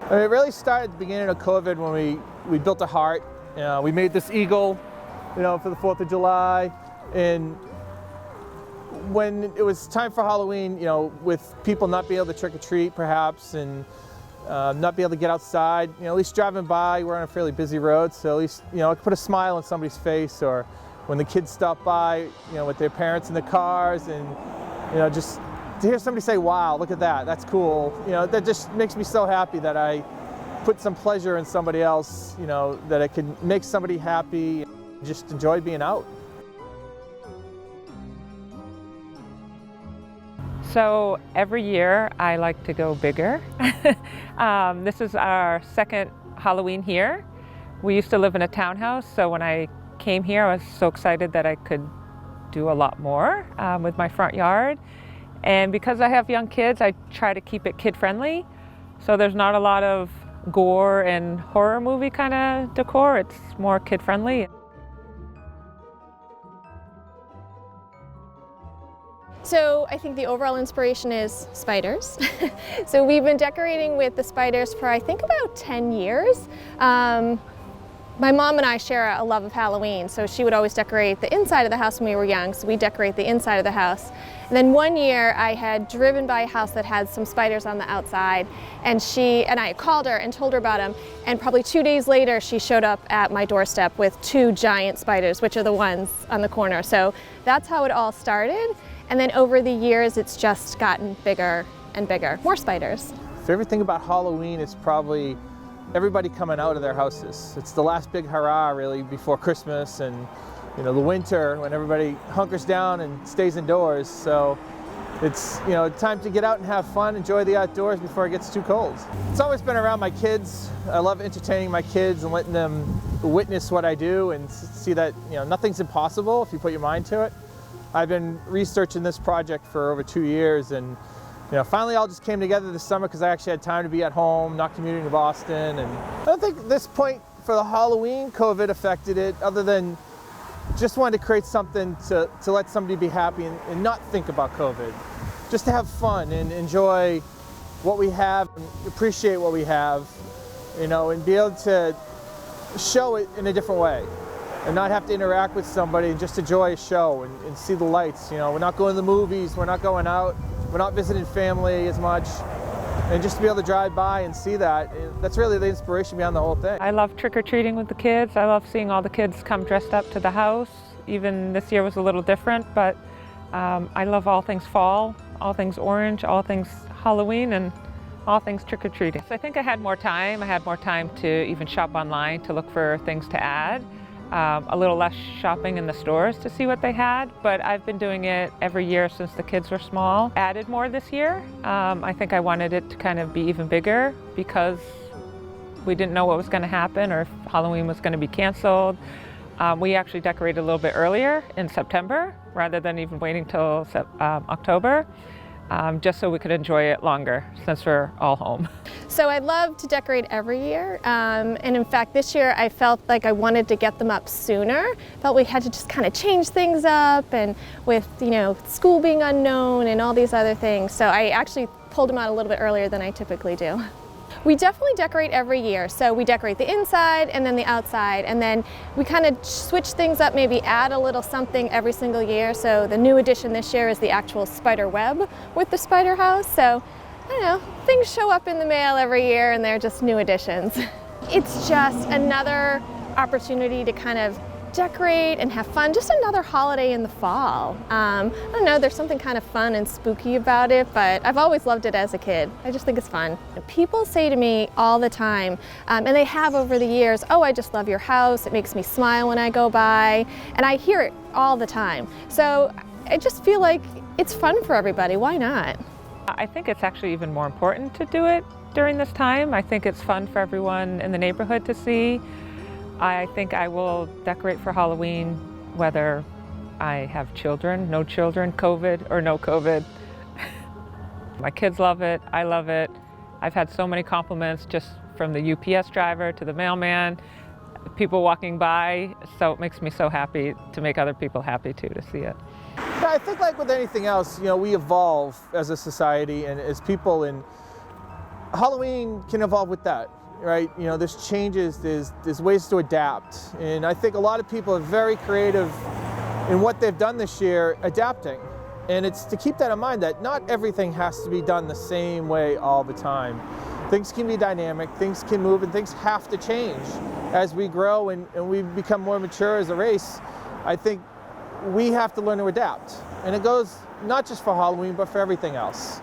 It really started at the beginning of COVID when we built a heart. We made this eagle, for the 4th of July. And when it was time for Halloween, with people not being able to trick or treat perhaps, and not be able to get outside, at least driving by, we're on a fairly busy road, so at least, I could put a smile on somebody's face, or when the kids stop by, with their parents in the cars, and, just to hear somebody say, wow, look at that, that's cool, that just makes me so happy that I put some pleasure in somebody else, that I can make somebody happy, and just enjoy being out. So every year I like to go bigger. This is our second Halloween here. We used to live in a townhouse, so when I came here I was so excited that I could do a lot more with my front yard. And because I have young kids, I try to keep it kid-friendly. So there's not a lot of gore and horror movie kind of decor. It's more kid-friendly. So I think the overall inspiration is spiders. So we've been decorating with the spiders for I think about 10 years. My mom and I share a love of Halloween, so she would always decorate the inside of the house when we were young, so we decorate the inside of the house. And then one year I had driven by a house that had some spiders on the outside, and I called her and told her about them, and probably 2 days later she showed up at my doorstep with 2 giant spiders, which are the ones on the corner. So that's how it all started, and then over the years it's just gotten bigger and bigger. More spiders. Favorite thing about Halloween is probably everybody coming out of their houses. It's the last big hurrah really before Christmas and the winter when everybody hunkers down and stays indoors. So it's time to get out and have fun, enjoy the outdoors before it gets too cold. It's always been around my kids. I love entertaining my kids and letting them witness what I do and see that nothing's impossible if you put your mind to it. I've been researching this project for over 2 years, and finally all just came together this summer because I actually had time to be at home, not commuting to Boston. And I don't think at this point for the Halloween COVID affected it, other than just wanted to create something to let somebody be happy and not think about COVID. Just to have fun and enjoy what we have, and appreciate what we have, and be able to show it in a different way. And not have to interact with somebody and just enjoy a show and see the lights. We're not going to the movies, we're not going out, we're not visiting family as much. And just to be able to drive by and see that's really the inspiration behind the whole thing. I love trick-or-treating with the kids. I love seeing all the kids come dressed up to the house. Even this year was a little different, but I love all things fall, all things orange, all things Halloween, and all things trick-or-treating. So I think I had more time. I had more time to even shop online to look for things to add. A little less shopping in the stores to see what they had, but I've been doing it every year since the kids were small. Added more this year. I think I wanted it to kind of be even bigger because we didn't know what was going to happen or if Halloween was going to be canceled. We actually decorated a little bit earlier in September rather than even waiting till October. Just so we could enjoy it longer since we're all home. So I love to decorate every year, and in fact this year I felt like I wanted to get them up sooner. Felt we had to just kind of change things up, and with school being unknown and all these other things, so I actually pulled them out a little bit earlier than I typically do. We definitely decorate every year. So we decorate the inside and then the outside, and then we kind of switch things up, maybe add a little something every single year. So the new addition this year is the actual spider web with the spider house. So I don't know, things show up in the mail every year and they're just new additions. It's just another opportunity to kind of decorate and have fun, just another holiday in the fall. I don't know, there's something kind of fun and spooky about it, but I've always loved it as a kid. I just think it's fun. People say to me all the time, and they have over the years, oh, I just love your house, it makes me smile when I go by, and I hear it all the time. So I just feel like it's fun for everybody, why not? I think it's actually even more important to do it during this time. I think it's fun for everyone in the neighborhood to see. I think I will decorate for Halloween whether I have children, no children, COVID or no COVID. My kids love it, I love it. I've had so many compliments just from the UPS driver to the mailman, people walking by, so it makes me so happy to make other people happy too to see it. Yeah, I think like with anything else, we evolve as a society and as people, and Halloween can evolve with that, right? You know, there's changes, there's ways to adapt. And I think a lot of people are very creative in what they've done this year, adapting. And it's to keep that in mind that not everything has to be done the same way all the time. Things can be dynamic, things can move, and things have to change as we grow and we become more mature as a race. I think we have to learn to adapt. And it goes not just for Halloween, but for everything else.